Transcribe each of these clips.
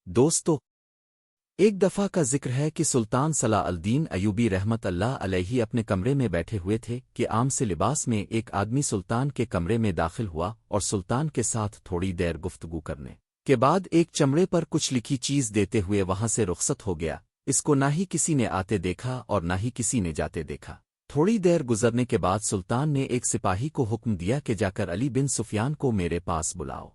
دوستو، ایک دفعہ کا ذکر ہے کہ سلطان صلاح الدین ایوبی رحمت اللہ علیہ اپنے کمرے میں بیٹھے ہوئے تھے کہ عام سے لباس میں ایک آدمی سلطان کے کمرے میں داخل ہوا اور سلطان کے ساتھ تھوڑی دیر گفتگو کرنے کے بعد ایک چمڑے پر کچھ لکھی چیز دیتے ہوئے وہاں سے رخصت ہو گیا۔ اس کو نہ ہی کسی نے آتے دیکھا اور نہ ہی کسی نے جاتے دیکھا۔ تھوڑی دیر گزرنے کے بعد سلطان نے ایک سپاہی کو حکم دیا کہ جا کر علی بن سفیان کو میرے پاس بلاؤ۔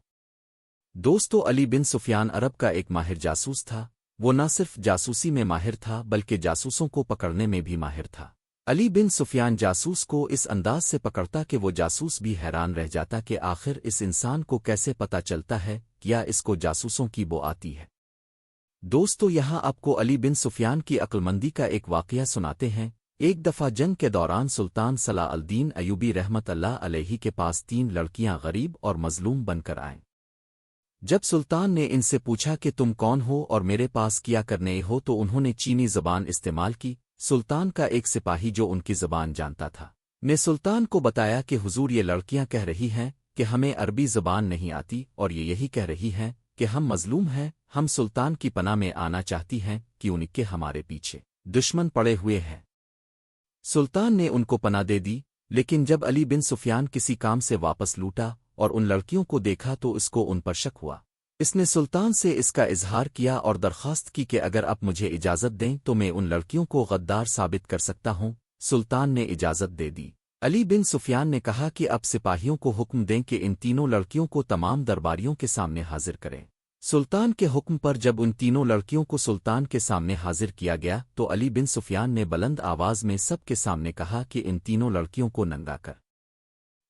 دوستو، علی بن سفیان عرب کا ایک ماہر جاسوس تھا۔ وہ نہ صرف جاسوسی میں ماہر تھا بلکہ جاسوسوں کو پکڑنے میں بھی ماہر تھا۔ علی بن سفیان جاسوس کو اس انداز سے پکڑتا کہ وہ جاسوس بھی حیران رہ جاتا کہ آخر اس انسان کو کیسے پتہ چلتا ہے کیا اس کو جاسوسوں کی بو آتی ہے۔ دوستو، یہاں آپ کو علی بن سفیان کی عقلمندی کا ایک واقعہ سناتے ہیں۔ ایک دفعہ جنگ کے دوران سلطان صلاح الدین ایوبی رحمت اللہ علیہ کے پاس 3 لڑکیاں غریب اور مظلوم بن کر آئیں۔ جب سلطان نے ان سے پوچھا کہ تم کون ہو اور میرے پاس کیا کرنے ہو تو انہوں نے چینی زبان استعمال کی۔ سلطان کا ایک سپاہی جو ان کی زبان جانتا تھا نے سلطان کو بتایا کہ حضور، یہ لڑکیاں کہہ رہی ہیں کہ ہمیں عربی زبان نہیں آتی اور یہ یہی کہہ رہی ہیں کہ ہم مظلوم ہیں، ہم سلطان کی پناہ میں آنا چاہتی ہیں کہ ان کے ہمارے پیچھے دشمن پڑے ہوئے ہیں۔ سلطان نے ان کو پناہ دے دی، لیکن جب علی بن سفیان کسی کام سے واپس لوٹا اور ان لڑکیوں کو دیکھا تو اس کو ان پر شک ہوا۔ اس نے سلطان سے اس کا اظہار کیا اور درخواست کی کہ اگر آپ مجھے اجازت دیں تو میں ان لڑکیوں کو غدار ثابت کر سکتا ہوں۔ سلطان نے اجازت دے دی۔ علی بن سفیان نے کہا کہ اب سپاہیوں کو حکم دیں کہ ان تینوں لڑکیوں کو تمام درباریوں کے سامنے حاضر کریں۔ سلطان کے حکم پر جب ان تینوں لڑکیوں کو سلطان کے سامنے حاضر کیا گیا تو علی بن سفیان نے بلند آواز میں سب کے سامنے کہا کہ ان تینوں لڑکیوں کو ننگا کر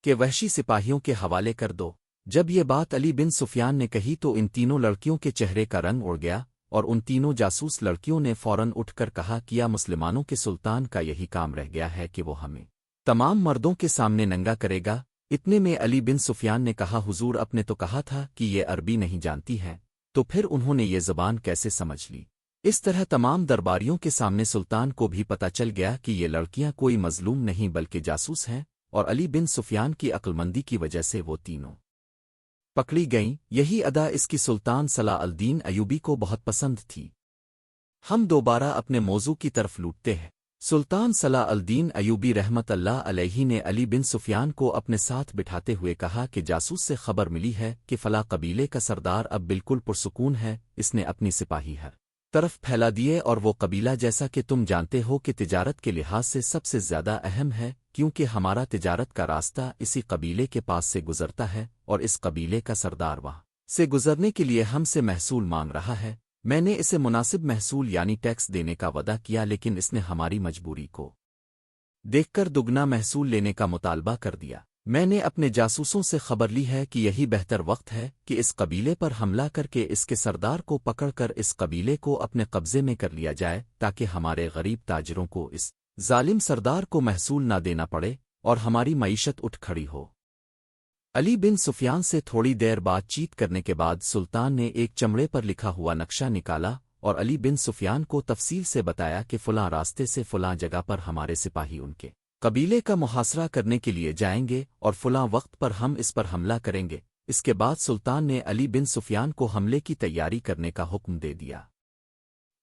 کہ وحشی سپاہیوں کے حوالے کر دو۔ جب یہ بات علی بن سفیان نے کہی تو ان تینوں لڑکیوں کے چہرے کا رنگ اڑ گیا اور ان تینوں جاسوس لڑکیوں نے فوراً اٹھ کر کہا کیا مسلمانوں کے سلطان کا یہی کام رہ گیا ہے کہ وہ ہمیں تمام مردوں کے سامنے ننگا کرے گا؟ اتنے میں علی بن سفیان نے کہا حضور، اپ نے تو کہا تھا کہ یہ عربی نہیں جانتی ہے، تو پھر انہوں نے یہ زبان کیسے سمجھ لی؟ اس طرح تمام درباریوں کے سامنے سلطان کو بھی پتہ چل گیا کہ یہ لڑکیاں کوئی مظلوم نہیں بلکہ جاسوس ہیں، اور علی بن سفیان کی عقلمندی کی وجہ سے وہ تینوں پکڑی گئیں۔ یہی ادا اس کی سلطان صلاح الدین ایوبی کو بہت پسند تھی۔ ہم دوبارہ اپنے موضوع کی طرف لوٹتے ہیں۔ سلطان صلاح الدین ایوبی رحمت اللہ علیہ نے علی بن سفیان کو اپنے ساتھ بٹھاتے ہوئے کہا کہ جاسوس سے خبر ملی ہے کہ فلاں قبیلے کا سردار اب بالکل پرسکون ہے، اس نے اپنی سپاہی ہر طرف پھیلا دیے، اور وہ قبیلہ جیسا کہ تم جانتے ہو کہ تجارت کے لحاظ سے سب سے زیادہ اہم ہے، کیونکہ ہمارا تجارت کا راستہ اسی قبیلے کے پاس سے گزرتا ہے اور اس قبیلے کا سردار وہاں سے گزرنے کے لیے ہم سے محصول مانگ رہا ہے۔ میں نے اسے مناسب محصول یعنی ٹیکس دینے کا وعدہ کیا، لیکن اس نے ہماری مجبوری کو دیکھ کر دگنا محصول لینے کا مطالبہ کر دیا۔ میں نے اپنے جاسوسوں سے خبر لی ہے کہ یہی بہتر وقت ہے کہ اس قبیلے پر حملہ کر کے اس کے سردار کو پکڑ کر اس قبیلے کو اپنے قبضے میں کر لیا جائے، تاکہ ہمارے غریب تاجروں کو اس ظالم سردار کو محصول نہ دینا پڑے اور ہماری معیشت اٹھ کھڑی ہو۔ علی بن سفیان سے تھوڑی دیر بات چیت کرنے کے بعد سلطان نے ایک چمڑے پر لکھا ہوا نقشہ نکالا اور علی بن سفیان کو تفصیل سے بتایا کہ فلاں راستے سے فلاں جگہ پر ہمارے سپاہی ان کے قبیلے کا محاصرہ کرنے کے لیے جائیں گے اور فلاں وقت پر ہم اس پر حملہ کریں گے۔ اس کے بعد سلطان نے علی بن سفیان کو حملے کی تیاری کرنے کا حکم دے دیا۔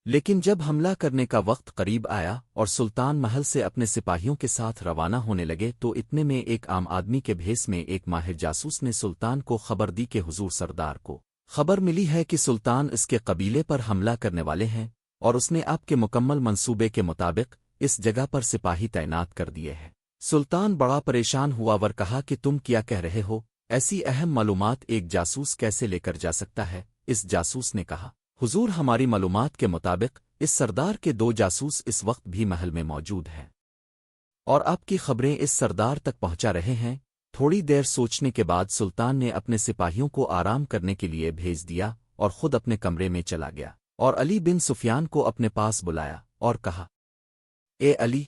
لیکن جب حملہ کرنے کا وقت قریب آیا اور سلطان محل سے اپنے سپاہیوں کے ساتھ روانہ ہونے لگے تو اتنے میں ایک عام آدمی کے بھیس میں ایک ماہر جاسوس نے سلطان کو خبر دی کہ حضور، سردار کو خبر ملی ہے کہ سلطان اس کے قبیلے پر حملہ کرنے والے ہیں، اور اس نے آپ کے مکمل منصوبے کے مطابق اس جگہ پر سپاہی تعینات کر دیے ہیں۔ سلطان بڑا پریشان ہوا ور کہا کہ تم کیا کہہ رہے ہو؟ ایسی اہم معلومات ایک جاسوس کیسے لے کر جا سکتا ہے؟ اس جاسوس نے کہا حضور، ہماری معلومات کے مطابق اس سردار کے 2 جاسوس اس وقت بھی محل میں موجود ہیں اور آپ کی خبریں اس سردار تک پہنچا رہے ہیں۔ تھوڑی دیر سوچنے کے بعد سلطان نے اپنے سپاہیوں کو آرام کرنے کے لیے بھیج دیا اور خود اپنے کمرے میں چلا گیا اور علی بن سفیان کو اپنے پاس بلایا اور کہا، اے علی،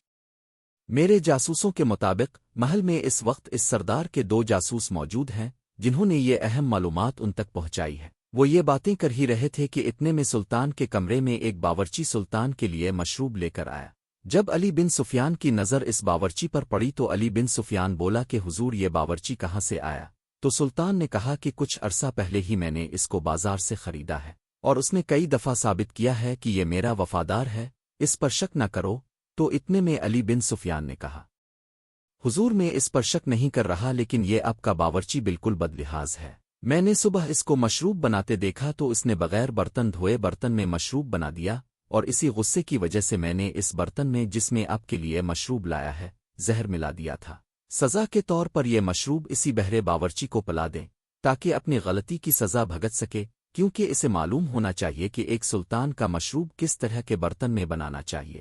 میرے جاسوسوں کے مطابق محل میں اس وقت اس سردار کے 2 جاسوس موجود ہیں جنہوں نے یہ اہم معلومات ان تک پہنچائی ہے۔ وہ یہ باتیں کر ہی رہے تھے کہ اتنے میں سلطان کے کمرے میں ایک باورچی سلطان کے لیے مشروب لے کر آیا۔ جب علی بن سفیان کی نظر اس باورچی پر پڑی تو علی بن سفیان بولا کہ حضور، یہ باورچی کہاں سے آیا؟ تو سلطان نے کہا کہ کچھ عرصہ پہلے ہی میں نے اس کو بازار سے خریدا ہے اور اس نے کئی دفعہ ثابت کیا ہے کہ یہ میرا وفادار ہے، اس پر شک نہ کرو۔ تو اتنے میں علی بن سفیان نے کہا، حضور میں اس پر شک نہیں کر رہا، لیکن یہ آپ کا باورچی بالکل بدلحاظ ہے۔ میں نے صبح اس کو مشروب بناتے دیکھا تو اس نے بغیر برتن دھوئے برتن میں مشروب بنا دیا، اور اسی غصے کی وجہ سے میں نے اس برتن میں جس میں آپ کے لیے مشروب لایا ہے زہر ملا دیا تھا۔ سزا کے طور پر یہ مشروب اسی بہرے باورچی کو پلا دیں تاکہ اپنی غلطی کی سزا بھگت سکے، کیونکہ اسے معلوم ہونا چاہیے کہ ایک سلطان کا مشروب کس طرح کے برتن میں بنانا چاہیے۔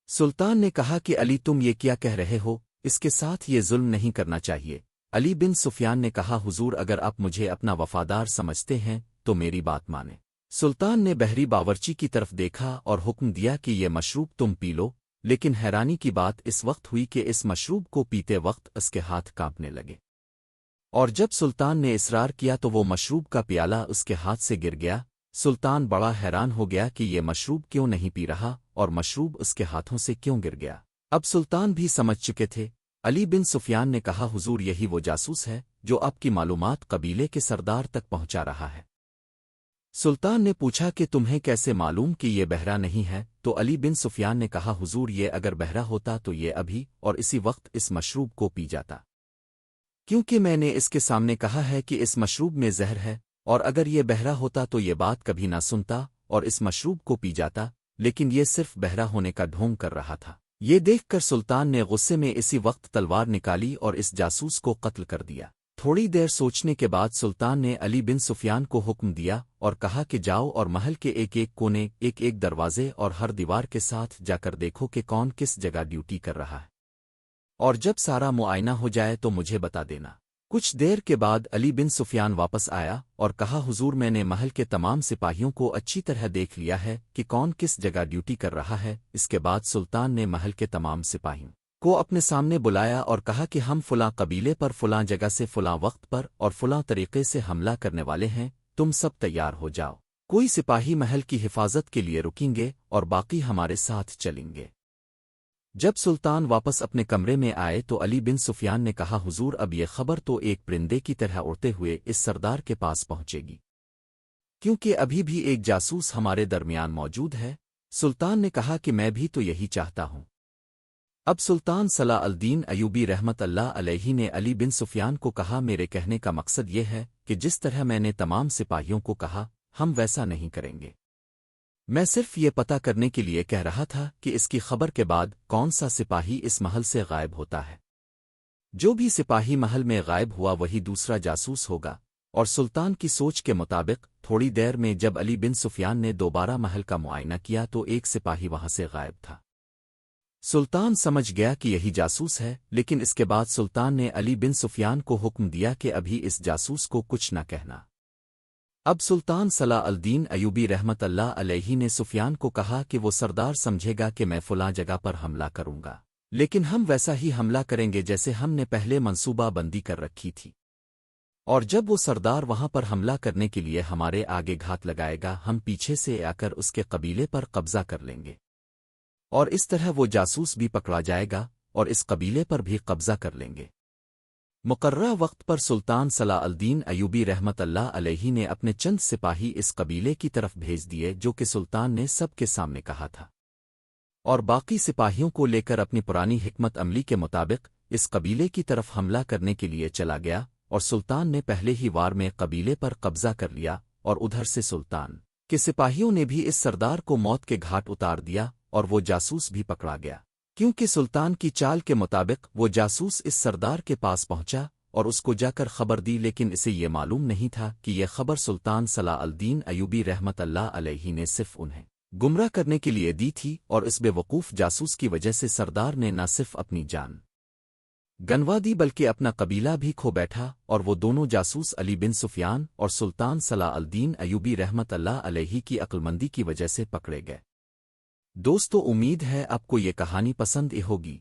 سلطان نے کہا کہ علی تم یہ کیا کہہ رہے ہو، اس کے ساتھ یہ ظلم نہیں کرنا چاہیے۔ علی بن سفیان نے کہا، حضور اگر آپ مجھے اپنا وفادار سمجھتے ہیں تو میری بات مانیں۔ سلطان نے بحری باورچی کی طرف دیکھا اور حکم دیا کہ یہ مشروب تم پی لو، لیکن حیرانی کی بات اس وقت ہوئی کہ اس مشروب کو پیتے وقت اس کے ہاتھ کانپنے لگے، اور جب سلطان نے اصرار کیا تو وہ مشروب کا پیالہ اس کے ہاتھ سے گر گیا۔ سلطان بڑا حیران ہو گیا کہ یہ مشروب کیوں نہیں پی رہا اور مشروب اس کے ہاتھوں سے کیوں گر گیا۔ اب سلطان بھی سمجھ چکے تھے۔ علی بن سفیان نے کہا، حضور یہی وہ جاسوس ہے جو آپ کی معلومات قبیلے کے سردار تک پہنچا رہا ہے۔ سلطان نے پوچھا کہ تمہیں کیسے معلوم کہ یہ بہرا نہیں ہے؟ تو علی بن سفیان نے کہا، حضور یہ اگر بہرا ہوتا تو یہ ابھی اور اسی وقت اس مشروب کو پی جاتا، کیونکہ میں نے اس کے سامنے کہا ہے کہ اس مشروب میں زہر ہے، اور اگر یہ بہرا ہوتا تو یہ بات کبھی نہ سنتا اور اس مشروب کو پی جاتا، لیکن یہ صرف بہرا ہونے کا ڈھونگ کر رہا تھا۔ یہ دیکھ کر سلطان نے غصے میں اسی وقت تلوار نکالی اور اس جاسوس کو قتل کر دیا۔ تھوڑی دیر سوچنے کے بعد سلطان نے علی بن سفیان کو حکم دیا اور کہا کہ جاؤ اور محل کے ایک ایک کونے، ایک ایک دروازے اور ہر دیوار کے ساتھ جا کر دیکھو کہ کون کس جگہ ڈیوٹی کر رہا ہے، اور جب سارا معائنہ ہو جائے تو مجھے بتا دینا۔ کچھ دیر کے بعد علی بن سفیان واپس آیا اور کہا، حضور میں نے محل کے تمام سپاہیوں کو اچھی طرح دیکھ لیا ہے کہ کون کس جگہ ڈیوٹی کر رہا ہے۔ اس کے بعد سلطان نے محل کے تمام سپاہیوں کو اپنے سامنے بلایا اور کہا کہ ہم فلاں قبیلے پر فلاں جگہ سے فلاں وقت پر اور فلاں طریقے سے حملہ کرنے والے ہیں، تم سب تیار ہو جاؤ۔ کوئی سپاہی محل کی حفاظت کے لیے رکیں گے اور باقی ہمارے ساتھ چلیں گے۔ جب سلطان واپس اپنے کمرے میں آئے تو علی بن سفیان نے کہا، حضور اب یہ خبر تو ایک پرندے کی طرح اڑتے ہوئے اس سردار کے پاس پہنچے گی، کیونکہ ابھی بھی ایک جاسوس ہمارے درمیان موجود ہے۔ سلطان نے کہا کہ میں بھی تو یہی چاہتا ہوں۔ اب سلطان صلاح الدین ایوبی رحمت اللہ علیہ نے علی بن سفیان کو کہا، میرے کہنے کا مقصد یہ ہے کہ جس طرح میں نے تمام سپاہیوں کو کہا ہم ویسا نہیں کریں گے۔ میں صرف یہ پتہ کرنے کے لیے کہہ رہا تھا کہ اس کی خبر کے بعد کون سا سپاہی اس محل سے غائب ہوتا ہے۔ جو بھی سپاہی محل میں غائب ہوا وہی دوسرا جاسوس ہوگا۔ اور سلطان کی سوچ کے مطابق تھوڑی دیر میں جب علی بن سفیان نے دوبارہ محل کا معائنہ کیا تو ایک سپاہی وہاں سے غائب تھا۔ سلطان سمجھ گیا کہ یہی جاسوس ہے، لیکن اس کے بعد سلطان نے علی بن سفیان کو حکم دیا کہ ابھی اس جاسوس کو کچھ نہ کہنا۔ اب سلطان صلاح الدین ایوبی رحمت اللہ علیہ نے سفیان کو کہا کہ وہ سردار سمجھے گا کہ میں فلاں جگہ پر حملہ کروں گا، لیکن ہم ویسا ہی حملہ کریں گے جیسے ہم نے پہلے منصوبہ بندی کر رکھی تھی، اور جب وہ سردار وہاں پر حملہ کرنے کے لیے ہمارے آگے گھات لگائے گا ہم پیچھے سے آ کر اس کے قبیلے پر قبضہ کر لیں گے، اور اس طرح وہ جاسوس بھی پکڑا جائے گا اور اس قبیلے پر بھی قبضہ کر لیں گے۔ مقررہ وقت پر سلطان صلاح الدین ایوبی رحمت اللہ علیہ نے اپنے چند سپاہی اس قبیلے کی طرف بھیج دیے جو کہ سلطان نے سب کے سامنے کہا تھا، اور باقی سپاہیوں کو لے کر اپنی پرانی حکمت عملی کے مطابق اس قبیلے کی طرف حملہ کرنے کے لیے چلا گیا، اور سلطان نے پہلے ہی وار میں قبیلے پر قبضہ کر لیا، اور ادھر سے سلطان کے سپاہیوں نے بھی اس سردار کو موت کے گھاٹ اتار دیا اور وہ جاسوس بھی پکڑا گیا، کیونکہ سلطان کی چال کے مطابق وہ جاسوس اس سردار کے پاس پہنچا اور اس کو جا کر خبر دی، لیکن اسے یہ معلوم نہیں تھا کہ یہ خبر سلطان صلاح الدین ایوبی رحمت اللہ علیہ نے صرف انہیں گمراہ کرنے کے لیے دی تھی، اور اس بے وقوف جاسوس کی وجہ سے سردار نے نہ صرف اپنی جان گنوا دی بلکہ اپنا قبیلہ بھی کھو بیٹھا، اور وہ دونوں جاسوس علی بن سفیان اور سلطان صلاح الدین ایوبی رحمت اللہ علیہ کی عقلمندی کی وجہ سے پکڑے گئے۔ دوستو، امید ہے آپ کو یہ کہانی پسند ہوگی۔